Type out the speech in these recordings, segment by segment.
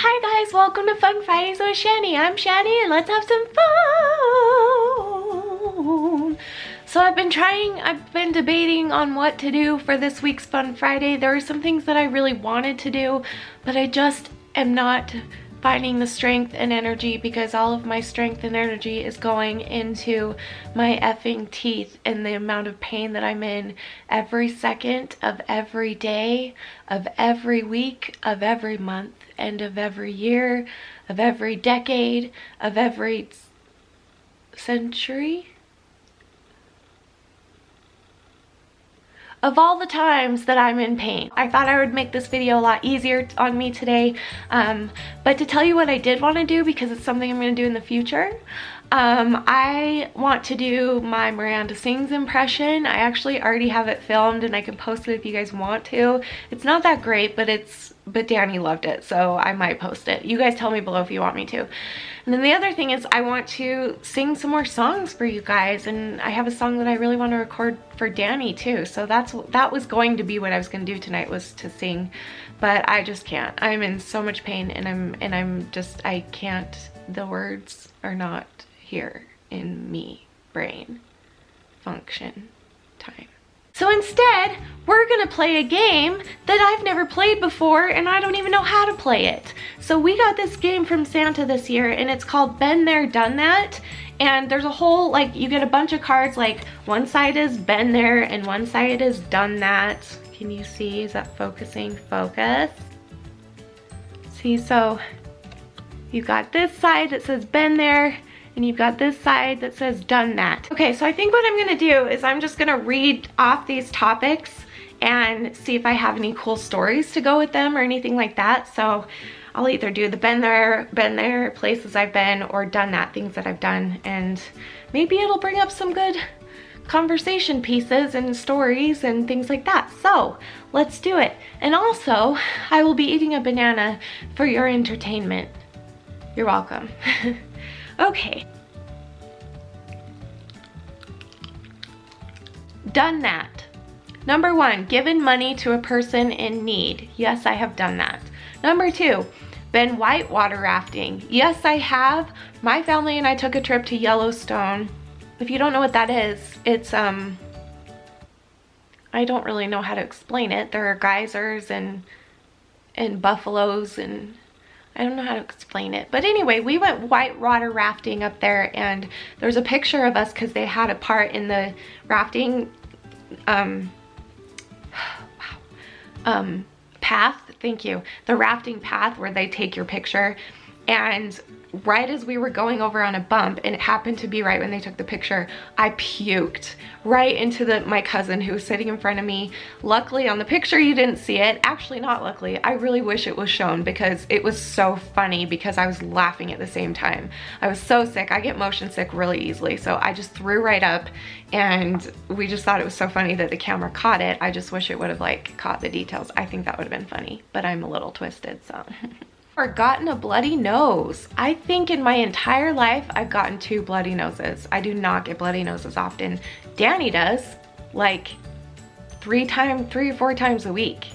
Hi guys, welcome to Fun Fridays with Shanny. I'm Shanny and let's have some fun. So I've been debating on what to do for this week's Fun Friday. There are some things that I really wanted to do, but I just am not finding the strength and energy because all of my strength and energy is going into my effing teeth and the amount of pain that I'm in every second of every day, of every week, of every month, and of every year, of every decade, of every century. Of all the times that I'm in pain. I thought I would make this video a lot easier on me today, but to tell you what I did want to do, because it's something I'm going to do in the future, I want to do my Miranda Sings impression. I actually already have it filmed and I can post it if you guys want to. It's not that great, but Danny loved it, so I might post it. You guys tell me below if you want me to. And then the other thing is I want to sing some more songs for you guys, and I have a song that I really want to record for Danny too. So that was going to be what I was going to do tonight, was to sing, but I just can't. I'm in so much pain and I can't. The words are not here in me brain function time. So instead, we're gonna play a game that I've never played before and I don't even know how to play it. So we got this game from Santa this year and it's called Been There, Done That. And there's a whole, like, you get a bunch of cards, like one side is been there and one side is done that. Can you see? Is that focusing? Focus. See, so you've got this side that says been there, and you've got this side that says done that. Okay, so I think what I'm gonna do is I'm just gonna read off these topics and see if I have any cool stories to go with them or anything like that. So I'll either do the been there, places I've been, or done that, things that I've done, and maybe it'll bring up some good conversation pieces and stories and things like that. So let's do it. And also, I will be eating a banana for your entertainment. You're welcome. Okay. Done that. Number 1, given money to a person in need. Yes, I have done that. Number 2, been whitewater rafting. Yes, I have. My family and I took a trip to Yellowstone. If you don't know what that is, it's, I don't really know how to explain it. There are geysers and buffaloes, and I don't know how to explain it. But anyway, we went whitewater rafting up there, and there's a picture of us because they had a part in the rafting path. Thank you. The rafting path where they take your picture. And right as we were going over on a bump, and it happened to be right when they took the picture, I puked right into my cousin who was sitting in front of me. Luckily on the picture you didn't see it. Actually, not luckily. I really wish it was shown because it was so funny because I was laughing at the same time. I was so sick. I get motion sick really easily, so I just threw right up, and we just thought it was so funny that the camera caught it. I just wish it would have like caught the details. I think that would have been funny, but I'm a little twisted, so. Or gotten a bloody nose. I think in my entire life I've gotten 2 bloody noses. I do not get bloody noses often. Danny does, like 3 or 4 times a week.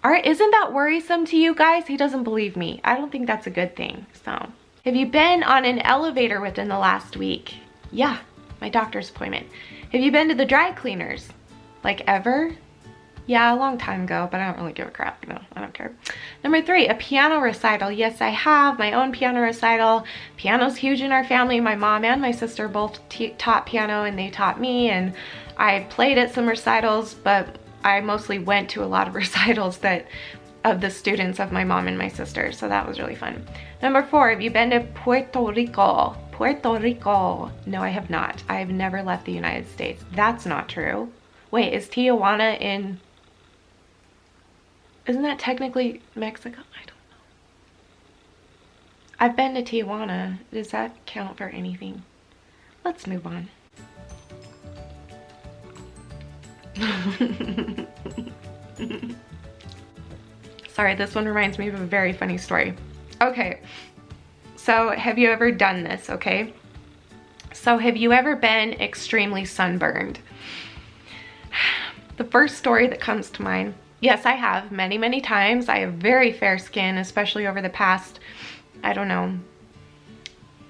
Isn't that worrisome to you guys? He doesn't believe me. I don't think that's a good thing. So, have you been on an elevator within the last week? Yeah, my doctor's appointment. Have you been to the dry cleaners? Like ever? Yeah, a long time ago, but I don't really give a crap. No, I don't care. Number 3, a piano recital. Yes, I have my own piano recital. Piano's huge in our family. My mom and my sister both taught piano, and they taught me, and I played at some recitals, but I mostly went to a lot of recitals of the students of my mom and my sister, so that was really fun. Number 4, have you been to Puerto Rico? Puerto Rico. No, I have not. I have never left the United States. That's not true. Wait, is Tijuana in... Isn't that technically Mexico? I don't know. I've been to Tijuana. Does that count for anything? Let's move on. Sorry, this one reminds me of a very funny story. Okay, so have you ever done this, okay? So have you ever been extremely sunburned? The first story that comes to mind Yes, I have many, many times. I have very fair skin, especially over the past, I don't know,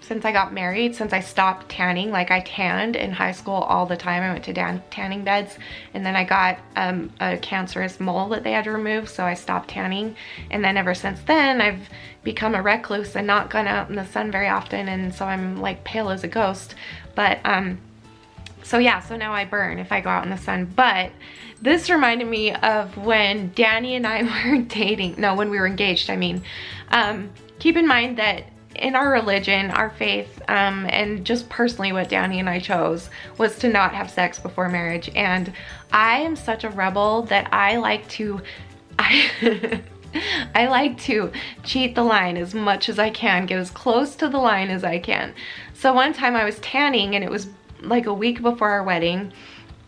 since I got married, since I stopped tanning. Like, I tanned in high school all the time. I went to tanning beds, and then I got a cancerous mole that they had to remove, so I stopped tanning. And then ever since then, I've become a recluse and not gone out in the sun very often, and so I'm like pale as a ghost. But so yeah, so now I burn if I go out in the sun. But this reminded me of when Danny and I were dating. No, when we were engaged, I mean. Keep in mind that in our religion, our faith, and just personally what Danny and I chose was to not have sex before marriage. And I am such a rebel that I like to, I like to cheat the line as much as I can, get as close to the line as I can. So one time I was tanning, and it was like a week before our wedding,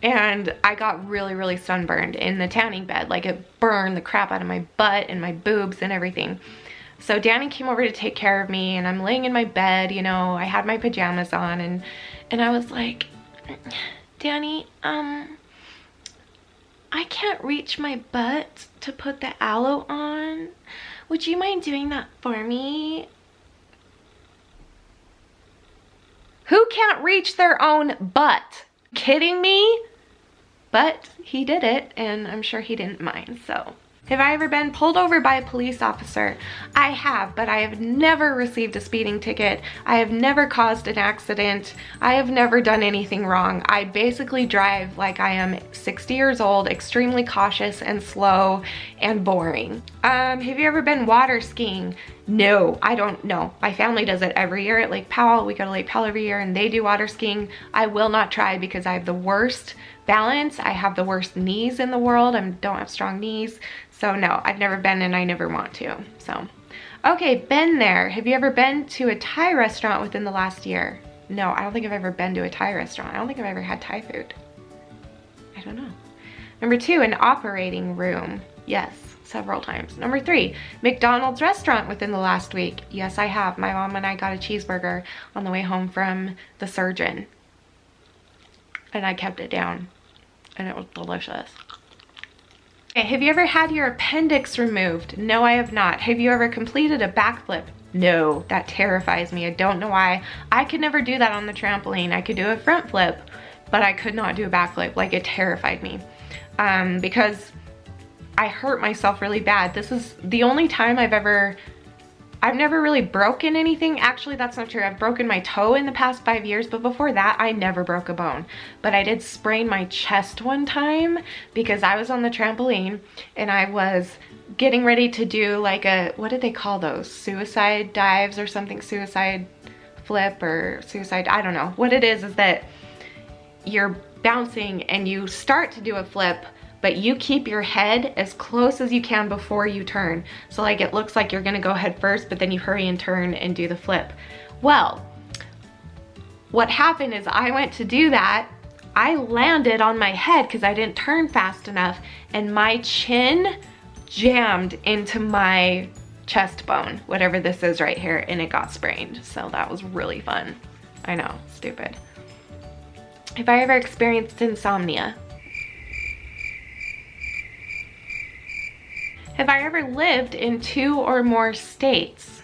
and I got really, really sunburned in the tanning bed. Like, it burned the crap out of my butt and my boobs and everything. So Danny came over to take care of me, and I'm laying in my bed, you know, I had my pajamas on, and I was like, Danny, I can't reach my butt to put the aloe on. Would you mind doing that for me? Who can't reach their own butt? Kidding me? But he did it, and I'm sure he didn't mind, so. Have I ever been pulled over by a police officer? I have, but I have never received a speeding ticket. I have never caused an accident. I have never done anything wrong. I basically drive like I am 60 years old, extremely cautious and slow and boring. Have you ever been water skiing? No, I don't know. My family does it every year at Lake Powell. We go to Lake Powell every year, and they do water skiing. I will not try because I have the worst balance. I have the worst knees in the world. I don't have strong knees. So no, I've never been, and I never want to. So, okay, been there. Have you ever been to a Thai restaurant within the last year? No, I don't think I've ever been to a Thai restaurant. I don't think I've ever had Thai food. I don't know. Number 2, an operating room. Yes, several times. Number 3, McDonald's restaurant within the last week. Yes, I have. My mom and I got a cheeseburger on the way home from the surgeon, and I kept it down, and it was delicious. Okay, have you ever had your appendix removed? No, I have not. Have you ever completed a backflip? No, that terrifies me. I don't know why. I could never do that on the trampoline. I could do a front flip, but I could not do a backflip. Like, it terrified me because I hurt myself really bad. This is the only time I've never really broken anything. Actually, that's not true. I've broken my toe in the past 5 years, but before that, I never broke a bone. But I did sprain my chest one time because I was on the trampoline and I was getting ready to do like a, what did they call those? Suicide dives or something, suicide flip or suicide, I don't know. What it is that you're bouncing and you start to do a flip, but you keep your head as close as you can before you turn. So like, it looks like you're gonna go head first, but then you hurry and turn and do the flip. Well, what happened is I went to do that. I landed on my head because I didn't turn fast enough, and my chin jammed into my chest bone, whatever this is right here, and it got sprained. So that was really fun. I know, stupid. Have I ever experienced insomnia? Have I ever lived in 2 or more states?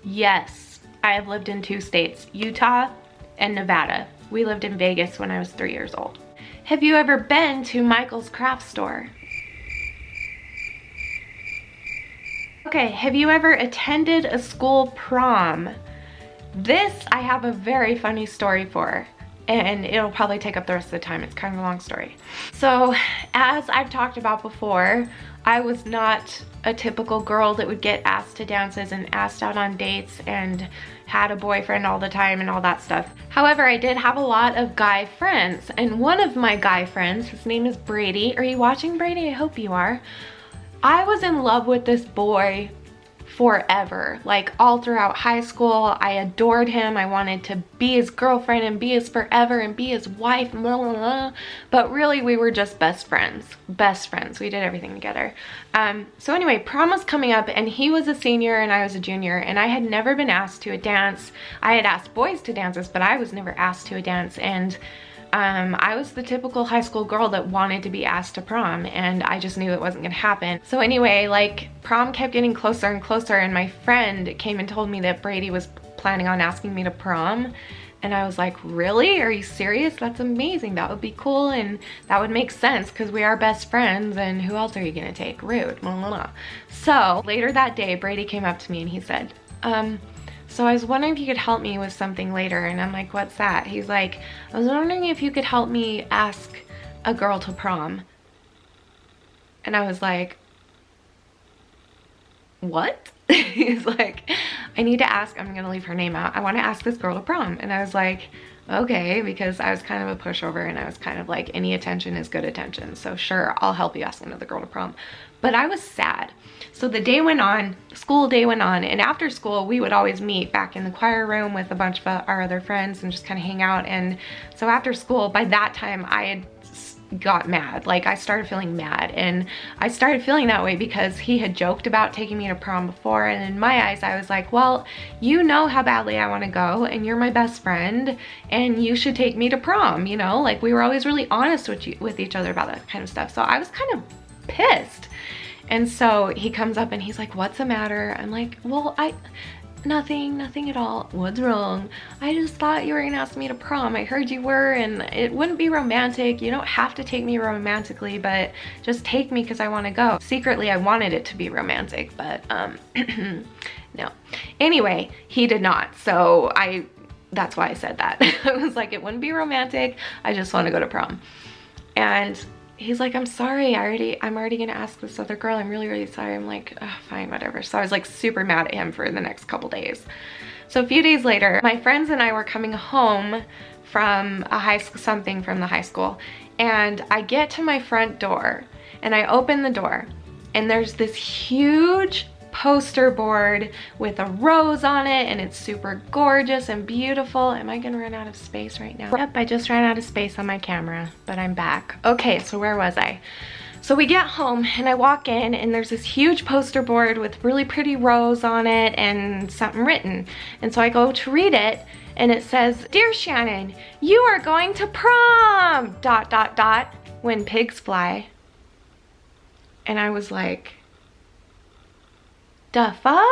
Yes, I have lived in 2 states, Utah and Nevada. We lived in Vegas when I was 3 years old. Have you ever been to Michael's craft store? Okay, have you ever attended a school prom? This I have a very funny story for, and it'll probably take up the rest of the time. It's kind of a long story. So, as I've talked about before, I was not a typical girl that would get asked to dances and asked out on dates and had a boyfriend all the time and all that stuff. However, I did have a lot of guy friends, and one of my guy friends, his name is Brady. Are you watching, Brady? I hope you are. I was in love with this boy forever, like all throughout high school. I adored him. I wanted to be his girlfriend and be his forever and be his wife, blah, blah, blah. But really we were just best friends. We did everything together. So anyway, prom was coming up, and he was a senior and I was a junior, and I had never been asked to a dance. I had asked boys to dances, but I was never asked to a dance. And I was the typical high school girl that wanted to be asked to prom, and I just knew it wasn't gonna happen. So anyway, like, prom kept getting closer and closer, and my friend came and told me that Brady was planning on asking me to prom. And I was like, really? Are you serious? That's amazing. That would be cool, and that would make sense because we are best friends, and who else are you gonna take? Rude. Blah, blah, blah. So later that day, Brady came up to me and he said, so I was wondering if you could help me with something later. And I'm like, what's that? He's like, I was wondering if you could help me ask a girl to prom. And I was like, what? He's like, I need to ask, I'm gonna leave her name out, I want to ask this girl to prom. And I was like, okay, because I was kind of a pushover, and I was kind of like, any attention is good attention, so sure, I'll help you ask another girl to prom. But I was sad. So the day went on, the school day went on, and after school we would always meet back in the choir room with a bunch of our other friends and just kind of hang out. And so after school, by that time I had got mad. Like, I started feeling mad, and I started feeling that way because he had joked about taking me to prom before, and in my eyes I was like, well, you know how badly I want to go, and you're my best friend, and you should take me to prom, you know? Like, we were always really honest with each other about that kind of stuff. So I was kind of pissed. And so he comes up and he's like, what's the matter? I'm like, well, nothing at all. What's wrong? I just thought you were gonna ask me to prom. I heard you were, and it wouldn't be romantic. You don't have to take me romantically, but just take me because I want to go. Secretly, I wanted it to be romantic, but no. Anyway, he did not. So that's why I said that. I was like, it wouldn't be romantic. I just want to go to prom. And he's like, I'm sorry, I'm already gonna ask this other girl. I'm really sorry. I'm like, oh, fine, whatever. So I was like super mad at him for the next couple days. So a few days later, my friends and I were coming home from something from the high school, and I get to my front door and I open the door, and there's this huge poster board with a rose on it, and it's super gorgeous and beautiful. Am I gonna run out of space right now? Yep, I just ran out of space on my camera, but I'm back. Okay, so where was I? So we get home and I walk in, and there's this huge poster board with really pretty rose on it and something written. And so I go to read it, and it says, Dear Shannon, you are going to prom, ... when pigs fly. And I was like, the fuck?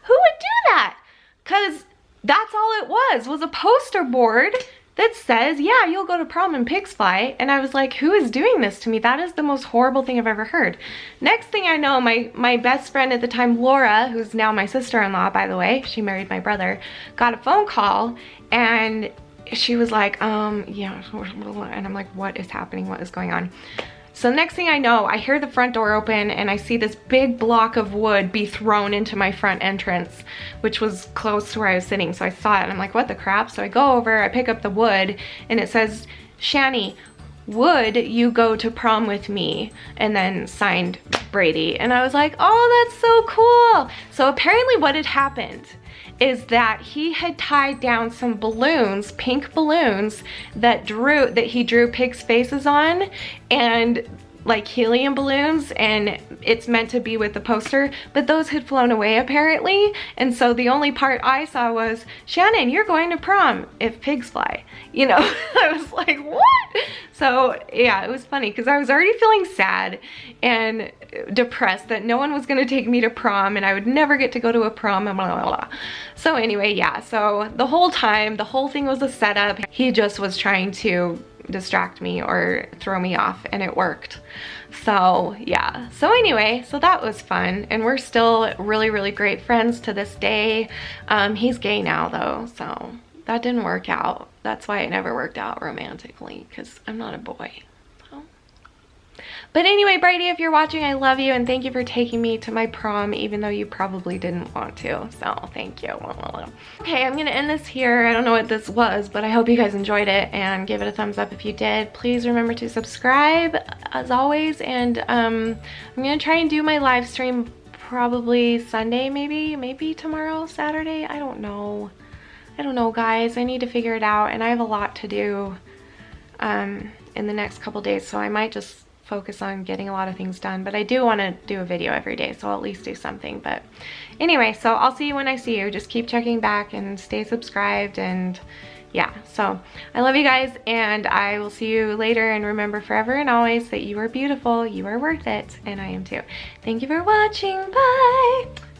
Who would do that? Because that's all it was a poster board that says, yeah, you'll go to prom and pigs fly. And I was like, who is doing this to me? That is the most horrible thing I've ever heard. Next thing I know, my best friend at the time, Laura, who's now my sister-in-law, by the way, she married my brother, got a phone call, and she was like, yeah, and I'm like, what is happening? What is going on? So next thing I know, I hear the front door open, and I see this big block of wood be thrown into my front entrance, which was close to where I was sitting. So I saw it and I'm like, what the crap? So I go over, I pick up the wood, and it says, Shanny, would you go to prom with me? And then signed Brady. And I was like, oh, that's so cool. So apparently what had happened is that he had tied down some balloons, pink balloons, that he drew pigs' faces on, and like helium balloons, and it's meant to be with the poster, but those had flown away apparently. And so the only part I saw was, Shannon, you're going to prom if pigs fly. You know, I was like, what? So yeah, it was funny because I was already feeling sad and depressed that no one was gonna take me to prom, and I would never get to go to a prom, and blah, blah, blah. So anyway, yeah, so the whole time, the whole thing was a setup. He just was trying to distract me or throw me off, and it worked. So yeah, so anyway, so that was fun, and we're still really great friends to this day. He's gay now though, so that didn't work out. That's why it never worked out romantically, because I'm not a boy. But anyway, Brady, if you're watching, I love you, and thank you for taking me to my prom, even though you probably didn't want to, so thank you. Okay, I'm gonna end this here. I don't know what this was, but I hope you guys enjoyed it, and give it a thumbs up if you did. Please remember to subscribe, as always, and I'm gonna try and do my live stream probably Sunday, maybe tomorrow, Saturday, I don't know, guys. I need to figure it out, and I have a lot to do in the next couple days, so I might just focus on getting a lot of things done, but I do want to do a video every day, so I'll at least do something. But anyway, so I'll see you when I see you. Just keep checking back and stay subscribed, and yeah, so I love you guys, and I will see you later, and remember forever and always that you are beautiful, you are worth it, and I am too. Thank you for watching. Bye.